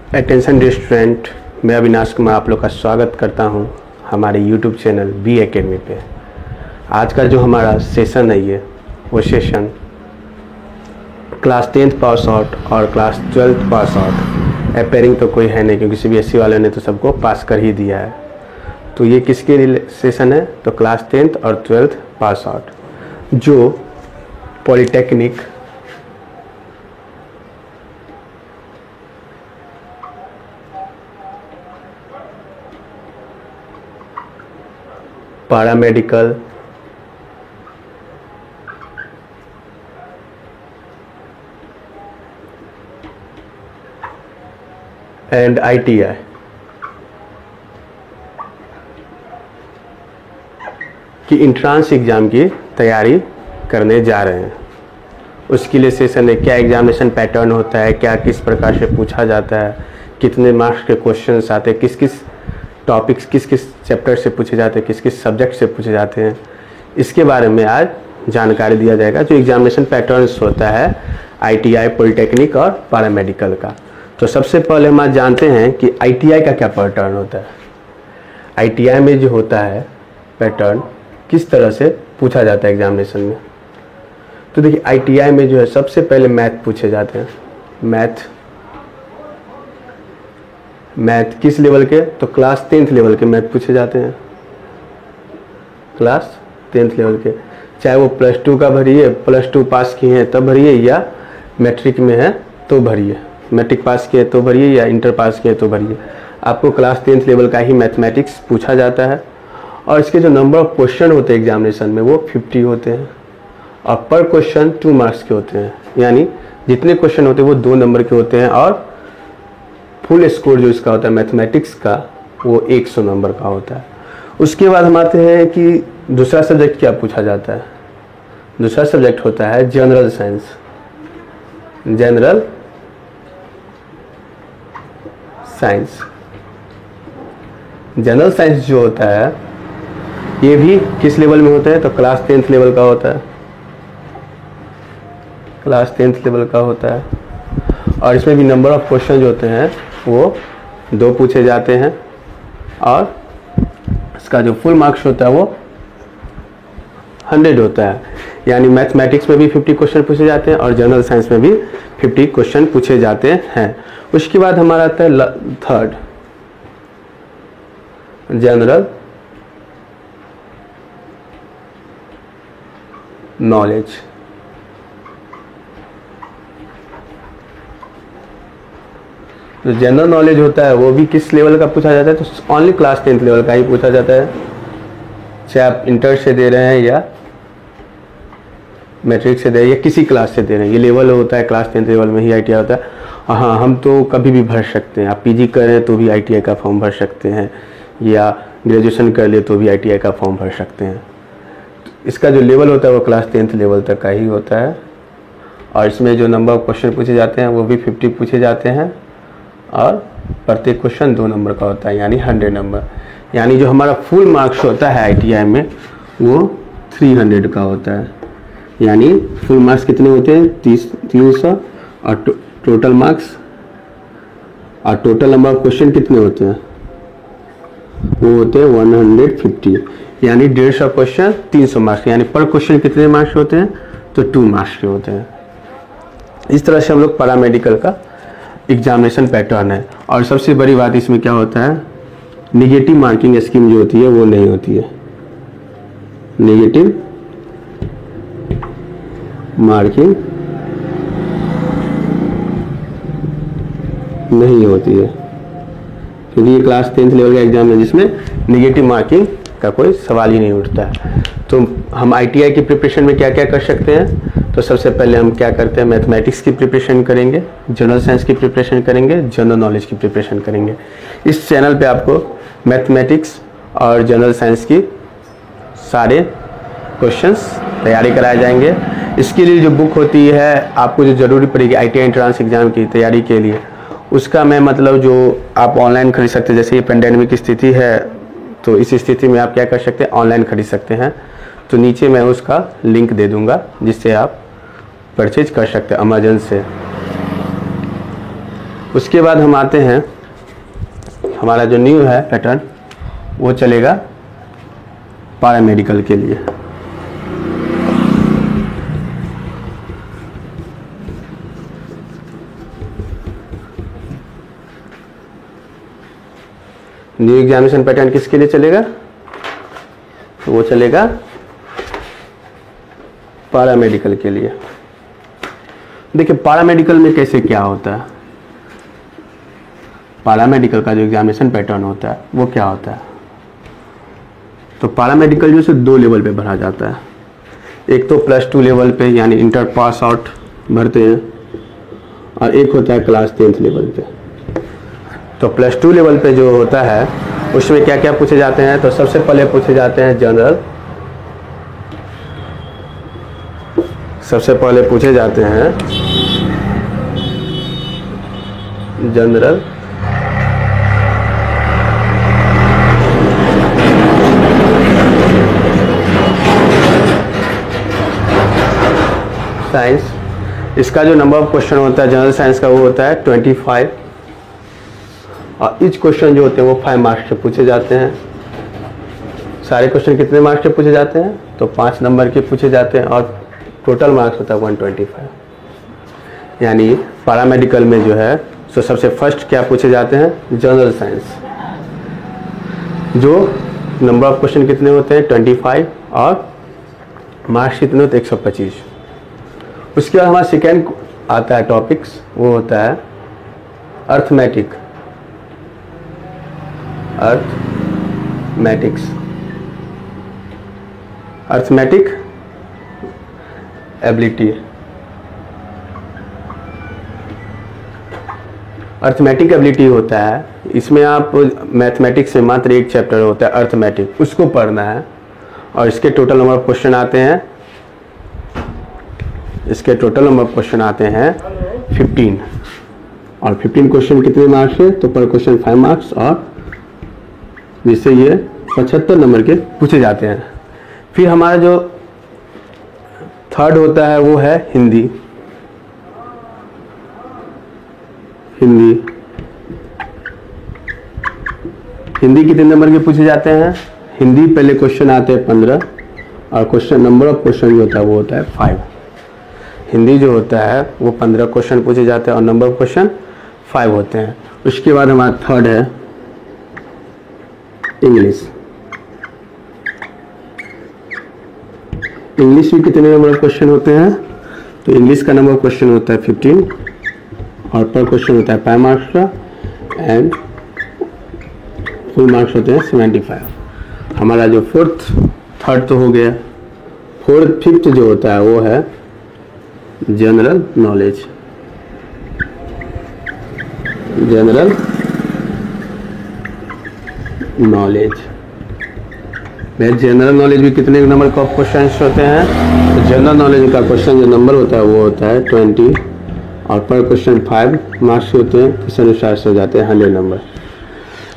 Attention dear student, मैं अविनाश कुमार आप लोग का स्वागत करता हूं हमारे यूट्यूब चैनल बी एकेडमी पे। आज का जो हमारा सेशन है वो session class 10th pass out और class 12th pass out appearing तो कोई है नहीं, क्योंकि सीबीएसई वाले ने तो सबको पास कर ही दिया है। तो ये किसके लिए सेशन है? तो क्लास 10th और 12th पास आउट जो पॉलिटेक्निक, पैरामेडिकल, एंड आईटीआई की इंट्रांस एग्ज़ाम की तैयारी करने जा रहे हैं। उसके लिए सेशन है क्या एग्जामिनेशन पैटर्न होता है, क्या किस प्रकार से पूछा जाता है, कितने मार्क्स के क्वेश्चंस आते हैं, किस किस टॉपिक्स किस किस चैप्टर से पूछे जाते हैं, किस किस सब्जेक्ट से पूछे जाते हैं, इसके बारे में आज जानकारी दिया जाएगा। जो एग्जामिनेशन पैटर्न्स होता है आईटीआई, पॉलिटेक्निक और पैरामेडिकल का। तो सबसे पहले हम आज जानते हैं कि आईटीआई का क्या पैटर्न होता है। आईटीआई में जो होता है पैटर्न किस तरह से पूछा जाता है एग्जामिनेशन में। तो देखिए, आईटीआई में जो है सबसे पहले मैथ पूछे जाते हैं। मैथ किस लेवल के? तो क्लास 10th लेवल के मैथ पूछे जाते हैं। क्लास 10th लेवल के, चाहे वो +2 का भरिए, +2 पास किए हैं तब भरिए, या मैट्रिक में है तो भरिए, मैट्रिक पास किए तो भरिए, या इंटर पास किए तो भरिए। आपको क्लास 10th लेवल का ही मैथमेटिक्स पूछा जाता है। और इसके जो नंबर ऑफ क्वेश्चन होते हैं एग्जामिनेशन में वो 50 होते हैं, और पर क्वेश्चन 2 मार्क्स के होते हैं। यानी जितने क्वेश्चन होते हैं वो 2 नंबर के होते हैं, और फुल स्कोर जो इसका होता है मैथमेटिक्स का वो 100 नंबर का होता है। उसके बाद हम आते हैं कि दूसरा सब्जेक्ट क्या पूछा जाता है। दूसरा सब्जेक्ट होता है general science. General science general science जो होता है ये भी किस लेवल में होता है? तो क्लास 10th लेवल का होता है। क्लास 10th लेवल का होता है, और इसमें भी नंबर ऑफ क्वेश्चन जो होते हैं वो 2 पूछे जाते हैं, और इसका जो फुल मार्क्स होता है वो 100 होता है। यानी मैथमेटिक्स में भी 50 क्वेश्चन पूछे जाते हैं और जनरल साइंस में भी 50 क्वेश्चन पूछे जाते हैं। उसके बाद हमारा आता है थर्ड, जनरल नॉलेज। जो जनरल नॉलेज होता है वो भी किस लेवल का पूछा जाता है? तो ओनली क्लास 10th लेवल का ही पूछा जाता है, चाहे आप इंटर से दे रहे हैं या मैट्रिक से दे रहे हैं या किसी क्लास से दे रहे हैं। ये लेवल होता है क्लास 10th लेवल में ही आईटीआई होता है। हाँ, हम तो कभी भी भर सकते हैं। आप पीजी कर रहे हैं तो भी आईटीआई का फॉर्म भर सकते हैं, या ग्रेजुएशन कर लिए तो भी आईटीआई का फॉर्म भर सकते हैं। इसका जो लेवल होता है वो क्लास 10th लेवल तक का ही होता है, और इसमें जो नंबर ऑफ क्वेश्चन पूछे जाते हैं वो भी 50 पूछे जाते हैं, और प्रत्येक क्वेश्चन 2 नंबर का होता है, यानी 100 नंबर। यानी जो हमारा फुल मार्क्स होता है आईटीआई में वो 300 का होता है। यानी फुल मार्क्स कितने होते हैं? 300, और टोटल मार्क्स और टोटल नंबर ऑफ क्वेश्चन कितने होते हैं? वो होते हैं 150। यानी 150 क्वेश्चन 300 मार्क्स, यानी पर क्वेश्चन कितने मार्क्स होते हैं? तो 2 मार्क्स के होते हैं। इस तरह से हम लोग पैरामेडिकल का एग्जामिनेशन पैटर्न है। और सबसे बड़ी बात इसमें क्या होता है, निगेटिव मार्किंग स्कीम जो होती है वो नहीं होती है। निगेटिव मार्किंग नहीं होती है, क्योंकि ये क्लास 10th लेवल का एग्जाम है जिसमें निगेटिव मार्किंग का कोई सवाल ही नहीं उठता है। तो हम आईटीआई की प्रिपरेशन में क्या क्या कर सकते हैं? तो सबसे पहले हम क्या करते हैं, मैथमेटिक्स की प्रिपरेशन करेंगे, जनरल साइंस की प्रिपरेशन करेंगे, जनरल नॉलेज की प्रिपरेशन करेंगे। इस चैनल पे आपको मैथमेटिक्स और जनरल साइंस की सारे क्वेश्चंस तैयारी कराए जाएंगे। इसके लिए जो बुक होती है आपको जो ज़रूरी पड़ेगी आईटीआई एंट्रेंस एग्ज़ाम की तैयारी के लिए, उसका मैं मतलब जो आप ऑनलाइन खरीद सकते हैं। जैसे ये पेंडेमिक की स्थिति है तो इस स्थिति में आप क्या कर सकते हैं, ऑनलाइन खरीद सकते हैं। तो नीचे मैं उसका लिंक दे दूंगा जिससे आप परचेज कर सकते हैं अमेजन से। उसके बाद हम आते हैं, हमारा जो न्यू है पैटर्न वो चलेगा पैरामेडिकल के लिए। न्यू एग्जामिनेशन पैटर्न किसके लिए चलेगा? तो वो चलेगा पैरामेडिकल के लिए। देखिए पैरामेडिकल में कैसे क्या होता है, पैरामेडिकल का जो एग्जामिनेशन पैटर्न होता है वो क्या होता है। तो पैरामेडिकल जो है 2 लेवल पे भरा जाता है। एक तो +2 लेवल पे यानी इंटर पास आउट भरते हैं, और एक होता है क्लास 10th लेवल पे। तो +2 लेवल पे जो होता है उसमें क्या क्या पूछे जाते हैं? तो सबसे पहले पूछे जाते हैं जनरल, सबसे पहले पूछे जाते हैं जनरल, साइंस। इसका जो नंबर ऑफ क्वेश्चन होता है जनरल साइंस का वो होता है 25, और ईच क्वेश्चन जो होते हैं वो 5 मार्क्स से पूछे जाते हैं। सारे क्वेश्चन कितने मार्क्स से पूछे जाते हैं? तो 5 नंबर के पूछे जाते हैं, और टोटल मार्क्स होता है 125। यानी पैरामेडिकल में जो है तो सबसे फर्स्ट क्या पूछे जाते हैं? जनरल साइंस, जो नंबर ऑफ क्वेश्चन कितने होते हैं? 25, और मार्क्स कितने होते हैं? 125। उसके बाद हमारा सेकेंड आता है टॉपिक्स, वो होता है arithmetic, arithmetic ability. Arithmetic ability होता है, इसमें आप मैथमेटिक्स से मात्र एक चैप्टर होता है अर्थमेटिक, उसको पढ़ना है, और इसके टोटल नंबर ऑफ क्वेश्चन आते हैं, इसके टोटल नंबर ऑफ क्वेश्चन आते हैं 15, और 15 क्वेश्चन कितने मार्क्स है? तो पर क्वेश्चन 5 मार्क्स, और जिससे ये 75 नंबर के पूछे जाते हैं। फिर हमारा जो थर्ड होता है वो है हिंदी। हिंदी कितने नंबर के पूछे जाते हैं? हिंदी पहले क्वेश्चन आते हैं 15, और क्वेश्चन नंबर ऑफ क्वेश्चन जो होता है वो होता है 5। हिंदी जो होता है वो 15 क्वेश्चन पूछे जाते हैं, और नंबर ऑफ क्वेश्चन 5 होते हैं। उसके बाद हमारा थर्ड है इंग्लिश। इंग्लिश में कितने नंबर ऑफ क्वेश्चन होते हैं? तो इंग्लिश का नंबर ऑफ क्वेश्चन होता है 15, और पर क्वेश्चन होता है 5 मार्क्स का, एंड फुल मार्क्स होते हैं 75। हमारा जो थर्ड तो हो गया, फिफ्थ जो होता है वो है जनरल नॉलेज। जनरल नॉलेज भी कितने नंबर का क्वेश्चन होते हैं? तो जनरल नॉलेज का क्वेश्चन जो नंबर होता है वो होता है 20, और पर क्वेश्चन 5 मार्क्स होते हैं, इस अनुसार से हो जाते हैं 100 नंबर।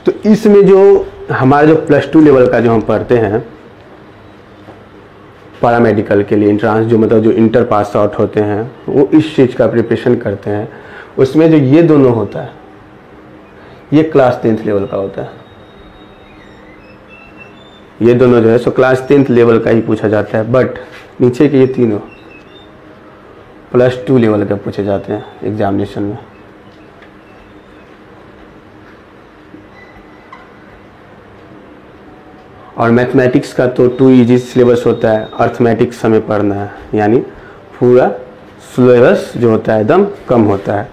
तो इसमें जो हमारा जो +2 लेवल का जो हम पढ़ते हैं पैरामेडिकल के लिए एंट्रांस, जो मतलब जो इंटर पास आउट होते हैं वो इस चीज़ का प्रिपरेशन करते हैं, उसमें जो ये दोनों होता है ये क्लास 10th लेवल का होता है। ये दोनों जो है सो क्लास 10th लेवल का ही पूछा जाता है, बट नीचे के ये तीनों +2 लेवल के पूछे जाते हैं एग्जामिनेशन में। और मैथमेटिक्स का तो 2 इजी सिलेबस होता है, अर्थमेटिक्स हमें पढ़ना है, यानी पूरा सिलेबस जो होता है एकदम कम होता है।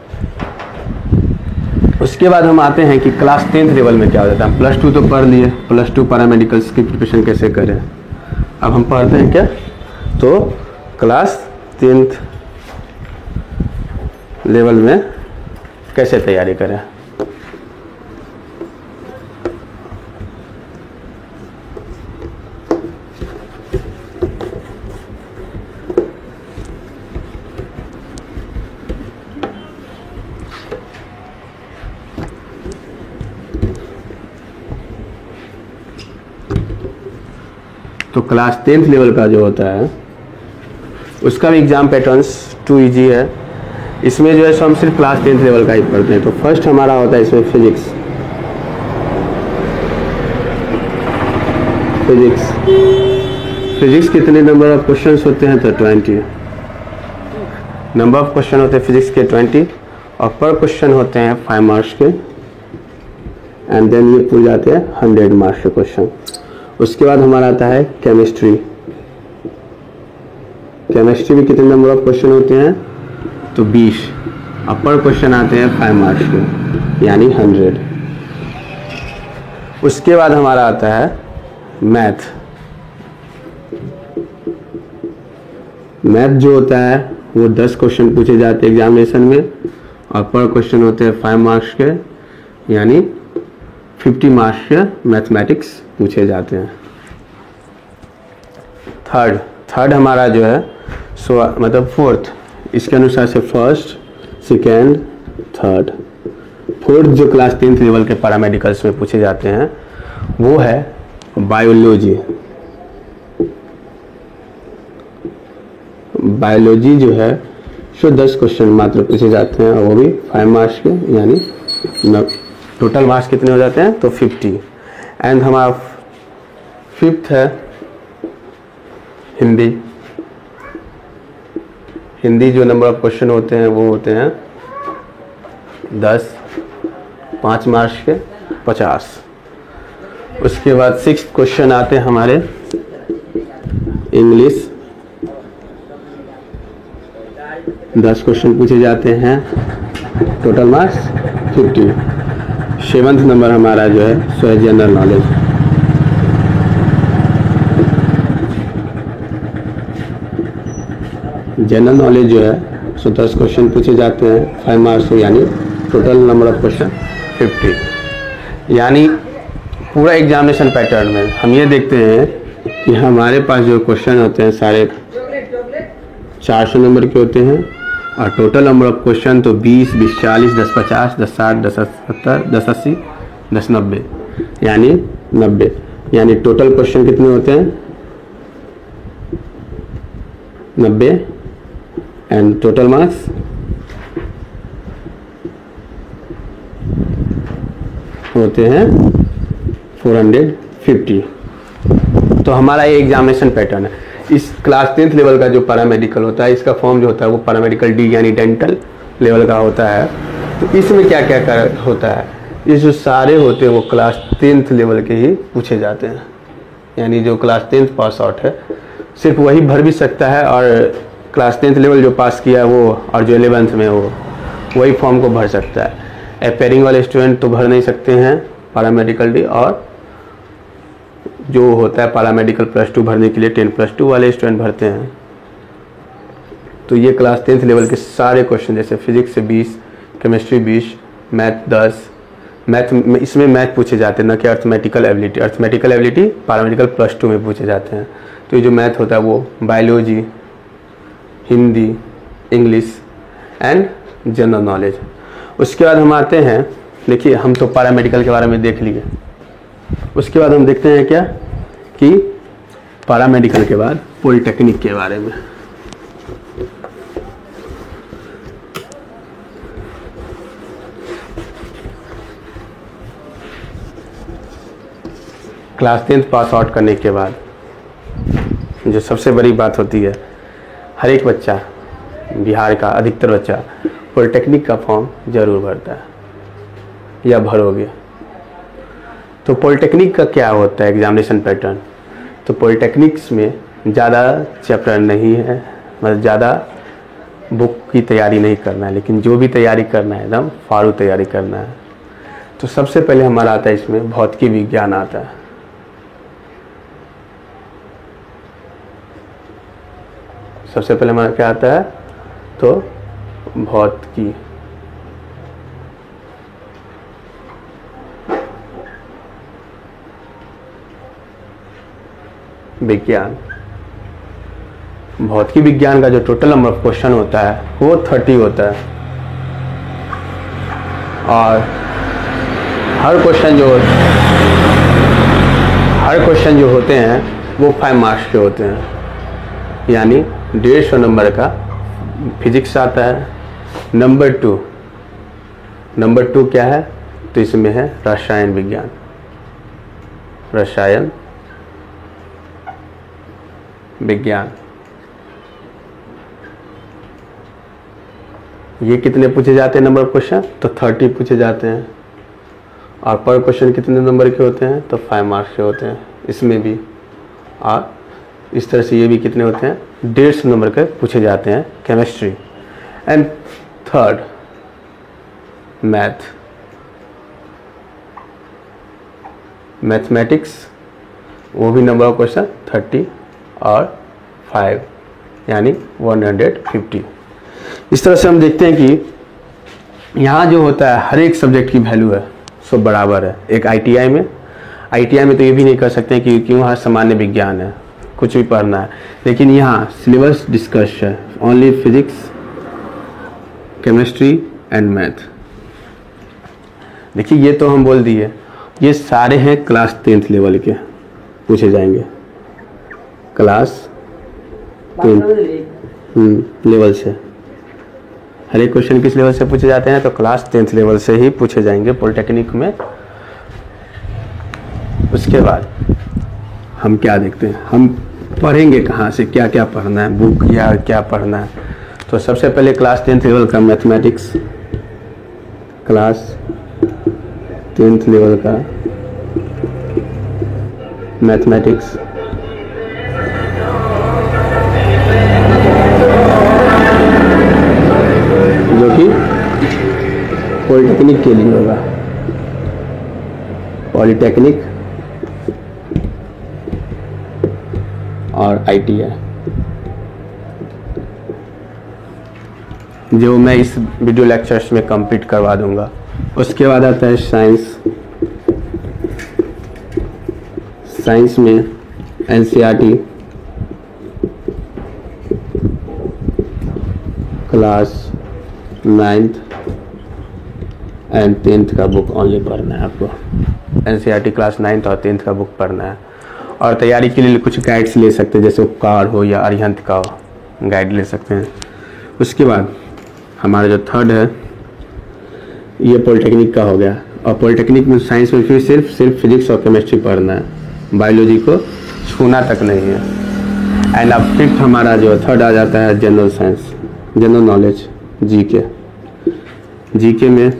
उसके बाद हम आते हैं कि क्लास 10th लेवल में क्या हो जाता है। +2 तो पढ़ लिए, +2 पैरामेडिकल्स की प्रिपरेशन कैसे करें, अब हम पढ़ते हैं क्या? तो क्लास 10th लेवल में कैसे तैयारी करें। तो क्लास 10th लेवल का जो होता है उसका भी एग्ज़ाम पैटर्न्स 2 इजी है। इसमें जो है सो हम सिर्फ क्लास 10th लेवल का ही पढ़ते हैं। तो फर्स्ट हमारा होता है इसमें फिजिक्स। फिजिक्स कितने नंबर ऑफ क्वेश्चंस होते हैं? तो 20 नंबर ऑफ क्वेश्चन होते हैं फिजिक्स के 20, और पर क्वेश्चन होते हैं 5 मार्क्स के, एंड देन ये पूछ जाते हैं 100 मार्क्स के क्वेश्चन। उसके बाद हमारा आता है केमिस्ट्री। केमिस्ट्री में कितने नंबर ऑफ क्वेश्चन होते हैं? तो 20, और पर क्वेश्चन आते हैं 5 मार्क्स के, यानी 100। उसके बाद हमारा आता है मैथ। मैथ जो होता है वो 10 क्वेश्चन पूछे जाते हैं एग्जामिनेशन में, और पर क्वेश्चन होते हैं 5 मार्क्स के, यानी 50 मार्क्स के मैथमेटिक्स पूछे जाते हैं। थर्ड हमारा जो है सो मतलब फोर्थ, इसके अनुसार से फर्स्ट, सेकेंड, थर्ड। फोर्थ जो क्लास 10th लेवल के पैरामेडिकल्स में पूछे जाते हैं वो है बायोलॉजी। बायोलॉजी जो है सो 10 क्वेश्चन मात्र पूछे जाते हैं, और वो भी 5 मार्क्स के, यानी टोटल मार्क्स कितने हो जाते हैं? तो 50। एंड हमारा फिफ्थ है हिंदी। हिंदी जो नंबर ऑफ क्वेश्चन होते हैं वो होते हैं 10, 5 मार्क्स के 50। उसके बाद 6th क्वेश्चन आते हैं हमारे इंग्लिश। 10 क्वेश्चन पूछे जाते हैं, टोटल मार्क्स 50। 7th नंबर हमारा जो है सो है जनरल नॉलेज। जनरल नॉलेज जो है सो 10 क्वेश्चन पूछे जाते हैं 5 मार्क्स, यानी टोटल नंबर ऑफ क्वेश्चन 50। यानी पूरा एग्जामिनेशन पैटर्न में हम ये देखते हैं कि हमारे पास जो क्वेश्चन होते हैं सारे 400 नंबर के होते हैं, और टोटल नंबर ऑफ क्वेश्चन तो 20, 20, 40, 10, 50, 10, 60, 10, 70, 10, 80, 10, 90, यानी 90। यानी टोटल क्वेश्चन कितने होते हैं? 90, एंड टोटल मार्क्स होते हैं 450। तो हमारा ये एग्जामिनेशन पैटर्न है। इस क्लास 10th लेवल का जो पैरामेडिकल होता है, इसका फॉर्म जो होता है वो पैरामेडिकल डी यानी डेंटल लेवल का होता है। तो इसमें क्या क्या होता है? ये जो सारे होते हैं वो क्लास 10th लेवल के ही पूछे जाते हैं, यानी जो क्लास 10th पास आउट है सिर्फ वही भर भी सकता है, और क्लास 10th लेवल जो पास किया है वो, और जो 11th में वो वही फॉर्म को भर सकता है। अपेयरिंग वाले स्टूडेंट तो भर नहीं सकते हैं पैरामेडिकल डी, और जो होता है पैरामेडिकल +2 भरने के लिए 10+2 वाले स्टूडेंट भरते हैं। तो ये क्लास 10th लेवल के सारे क्वेश्चन, जैसे फिजिक्स से 20, केमिस्ट्री 20, मैथ 10, मैथ इसमें मैथ पूछे जाते हैं, न कि arithmetical ability. Arithmetical ability paramedical +2 में पूछे जाते हैं। तो ये जो मैथ होता है वो biology, Hindi, English and general knowledge. उसके बाद हम आते हैं, देखिए हम तो पैरामेडिकल के बारे में देख लिए, उसके बाद हम देखते हैं क्या कि पैरामेडिकल के बाद पॉलिटेक्निक के बारे में। क्लास 10th पास आउट करने के बाद जो सबसे बड़ी बात होती है, हर एक बच्चा, बिहार का अधिकतर बच्चा पॉलिटेक्निक का फॉर्म जरूर भरता है या भरोगे। तो पॉलिटेक्निक का क्या होता है एग्जामिनेशन पैटर्न? तो पॉलिटेक्निक्स में ज़्यादा चैप्टर नहीं है, मतलब ज़्यादा बुक की तैयारी नहीं करना है, लेकिन जो भी तैयारी करना है एकदम फाड़ू तैयारी करना है। तो सबसे पहले हमारा आता है इसमें भौतिकी विज्ञान आता है। सबसे पहले हमारा क्या आता है? तो भौतिकी विज्ञान। भौतिकी विज्ञान का जो टोटल नंबर ऑफ क्वेश्चन होता है वो 30 होता है, और हर क्वेश्चन जो होते हैं वो 5 मार्क्स के होते हैं, यानी 150 नंबर का फिजिक्स आता है, नंबर टू क्या है? तो इसमें है रसायन विज्ञान, रसायन विज्ञान। ये कितने पूछे जाते हैं नंबर ऑफ क्वेश्चन? तो 30 पूछे जाते हैं। और पर क्वेश्चन कितने नंबर के होते हैं? तो 5 मार्क्स के होते हैं इसमें भी। और इस तरह से ये भी कितने होते हैं? 150 नंबर के पूछे जाते हैं केमिस्ट्री। एंड थर्ड मैथमेटिक्स, वो भी नंबर ऑफ क्वेश्चन 30 और 5 यानी 150। इस तरह से हम देखते हैं कि यहाँ जो होता है हर एक सब्जेक्ट की वैल्यू है सब बराबर है। एक आईटीआई में तो ये भी नहीं कर सकते हैं कि क्यों वहाँ सामान्य विज्ञान है, कुछ भी पढ़ना है, लेकिन यहाँ सिलेबस डिस्कस है only physics, chemistry and math. देखिए ये तो हम बोल दिए, ये सारे हैं क्लास 10th लेवल के पूछे जाएंगे, क्लास 10 लेवल से। हर एक क्वेश्चन किस लेवल से पूछे जाते हैं? तो क्लास 10th लेवल से ही पूछे जाएंगे पॉलिटेक्निक में। उसके बाद हम क्या देखते हैं, हम पढ़ेंगे कहाँ से, क्या क्या पढ़ना है, बुक या क्या पढ़ना है। तो सबसे पहले क्लास 10th लेवल का मैथमेटिक्स, क्लास 10th लेवल का मैथमेटिक्स, जो कि पॉलिटेक्निक के लिए होगा, पॉलिटेक्निक और आईटीआई, जो मैं इस वीडियो लेक्चर्स में कंप्लीट करवा दूंगा। उसके बाद आता है साइंस में NCERT class 9th and 10th का बुक ओनली पढ़ना है आपको। एनसीईआरटी क्लास 9th और 10th का बुक पढ़ना है। और तैयारी के लिए कुछ गाइड्स ले सकते हैं, जैसे उपकार हो या अरिहंत का हो, गाइड ले सकते हैं। उसके बाद हमारा जो थर्ड है ये पॉलिटेक्निक का हो गया। और पॉलिटेक्निक में साइंस में फिर सिर्फ फिजिक्स और केमिस्ट्री पढ़ना है, बायोलॉजी को छूना तक नहीं है। एंड अब फिफ्थ हमारा जो थर्ड आ जाता है general science, general knowledge, GK में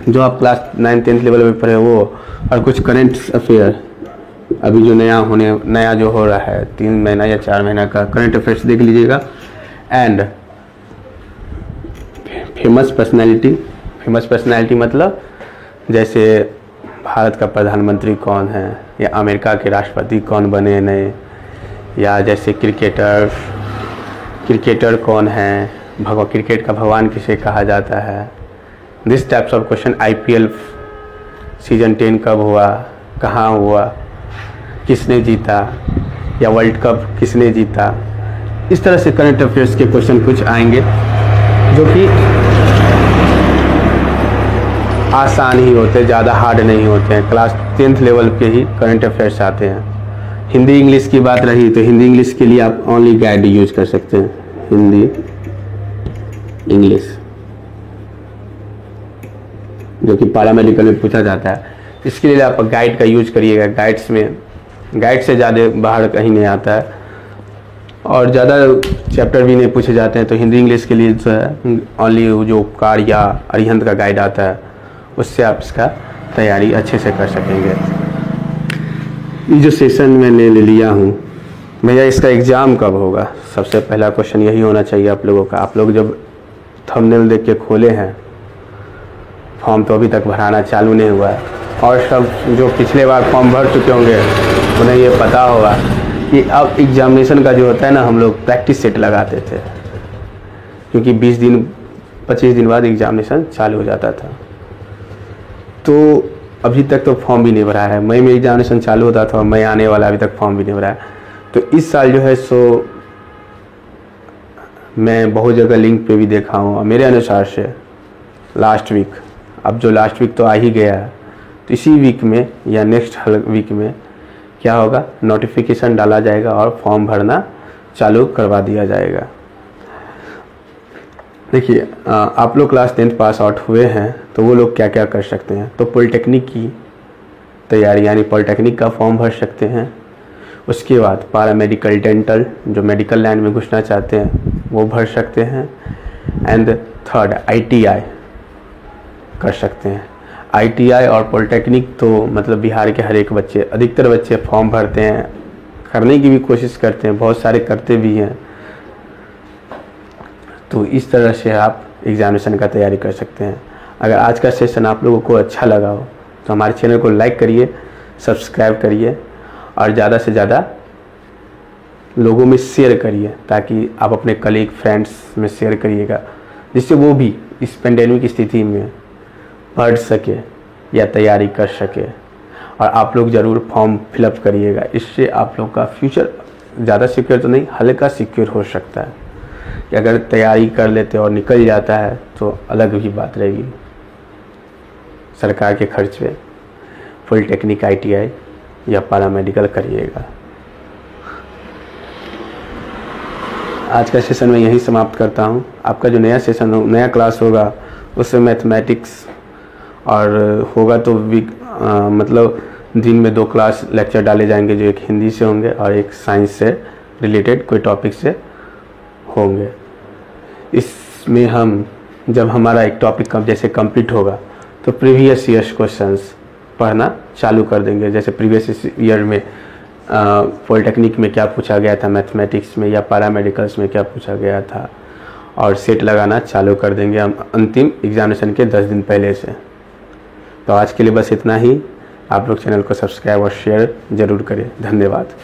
जो आप क्लास 9th 10th लेवल में पढ़े वो, और कुछ करेंट अफेयर अभी जो नया जो हो रहा है 3 महीना या 4 महीना का करंट अफेयर्स देख लीजिएगा। एंड फेमस पर्सनैलिटी मतलब जैसे भारत का प्रधानमंत्री कौन है, या अमेरिका के राष्ट्रपति कौन बने नए, या जैसे क्रिकेटर कौन है, क्रिकेट का भगवान किसे कहा जाता है। This types of question. IPL season 10 कब हुआ, कहाँ हुआ, किसने जीता, या वर्ल्ड कप किसने जीता। इस तरह से करंट अफेयर्स के क्वेश्चन कुछ आएंगे जो कि आसान ही होते हैं, ज़्यादा हार्ड नहीं होते हैं। क्लास 10th लेवल के ही करंट अफेयर्स आते हैं। हिंदी इंग्लिश की बात रही तो हिंदी इंग्लिश के लिए आप ओनली गाइड यूज कर सकते हैं, हिंदी इंग्लिश, जो कि पैरामेडिकल में पूछा जाता है। इसके लिए आप गाइड का यूज करिएगा। गाइड से ज़्यादा बाहर कहीं नहीं आता है, और ज़्यादा चैप्टर भी नहीं पूछे जाते हैं। तो हिंदी इंग्लिश के लिए जो है ओनली जो उपकार या अरिहंत का गाइड आता है, उससे आप इसका तैयारी अच्छे से कर सकेंगे। ये जो सेशन मैंने ले लिया हूँ, भैया इसका एग्ज़ाम कब होगा? सबसे पहला क्वेश्चन यही होना चाहिए आप लोगों का। आप लोग जब थंबनेल देख के खोले हैं, फॉर्म तो अभी तक भराना चालू नहीं हुआ है, और सब जो पिछले बार फॉर्म भर चुके होंगे उन्हें ये पता होगा कि अब एग्जामिनेशन का जो होता है ना, हम लोग प्रैक्टिस सेट लगाते थे, क्योंकि 20-25 दिन बाद एग्जामिनेशन चालू हो जाता था। तो अभी तक तो फॉर्म भी नहीं भरा है। मई में एग्जामिनेशन चालू होता था और मई आने वाला, अभी तक फॉर्म भी नहीं भरा है। तो इस साल जो है सो मैं बहुत जगह लिंक पे भी देखा हूँ, और मेरे अनुसार से लास्ट वीक, अब जो लास्ट वीक तो आ ही गया है, तो इसी वीक में या नेक्स्ट वीक में क्या होगा, नोटिफिकेशन डाला जाएगा और फॉर्म भरना चालू करवा दिया जाएगा। देखिए आप लोग क्लास 10th पास आउट हुए हैं तो वो लोग क्या क्या कर सकते हैं। तो पॉलिटेक्निक की तैयारी यानी पॉलिटेक्निक का फॉर्म भर सकते हैं। उसके बाद पैरामेडिकल डेंटल जो मेडिकल लाइन में घुसना चाहते हैं वो भर सकते हैं। एंड थर्ड ITI कर सकते हैं। ITI और पॉलिटेक्निक तो मतलब बिहार के हर एक बच्चे, अधिकतर बच्चे फॉर्म भरते हैं, करने की भी कोशिश करते हैं, बहुत सारे करते भी हैं। तो इस तरह से आप एग्जामिनेशन का तैयारी कर सकते हैं। अगर आज का सेशन आप लोगों को अच्छा लगा हो तो हमारे चैनल को लाइक करिए, सब्सक्राइब करिए और ज़्यादा से ज़्यादा लोगों में शेयर करिए, ताकि आप अपने कलीग फ्रेंड्स में शेयर करिएगा, जिससे वो भी इस पेंडेमिक की स्थिति में पढ़ सके या तैयारी कर सके। और आप लोग ज़रूर फॉर्म फिलअप करिएगा, इससे आप लोग का फ्यूचर ज़्यादा सिक्योर तो नहीं, हल्का सिक्योर हो सकता है। कि अगर तैयारी कर लेते और निकल जाता है तो अलग ही बात रहेगी। सरकार के खर्च पे पॉलिटेक्निक ITI या पैरामेडिकल करिएगा। आज का सेशन मैं यहीं समाप्त करता हूं। आपका जो नया सेशन हो, नया क्लास होगा उसमें मैथमेटिक्स और होगा तो मतलब दिन में 2 क्लास लेक्चर डाले जाएंगे, जो एक हिंदी से होंगे और एक साइंस से रिलेटेड कोई टॉपिक से होंगे। इसमें हम जब हमारा एक टॉपिक जैसे कंप्लीट होगा तो प्रीवियस ईयर्स क्वेश्चंस पढ़ना चालू कर देंगे। जैसे प्रीवियस ईयर में पॉलिटेक्निक में क्या पूछा गया था, मैथमेटिक्स में या पैरामेडिकल्स में क्या पूछा गया था, और सेट लगाना चालू कर देंगे हम अंतिम एग्जामिनेशन के 10 दिन पहले से। तो आज के लिए बस इतना ही। आप लोग चैनल को सब्सक्राइब और शेयर ज़रूर करें। धन्यवाद।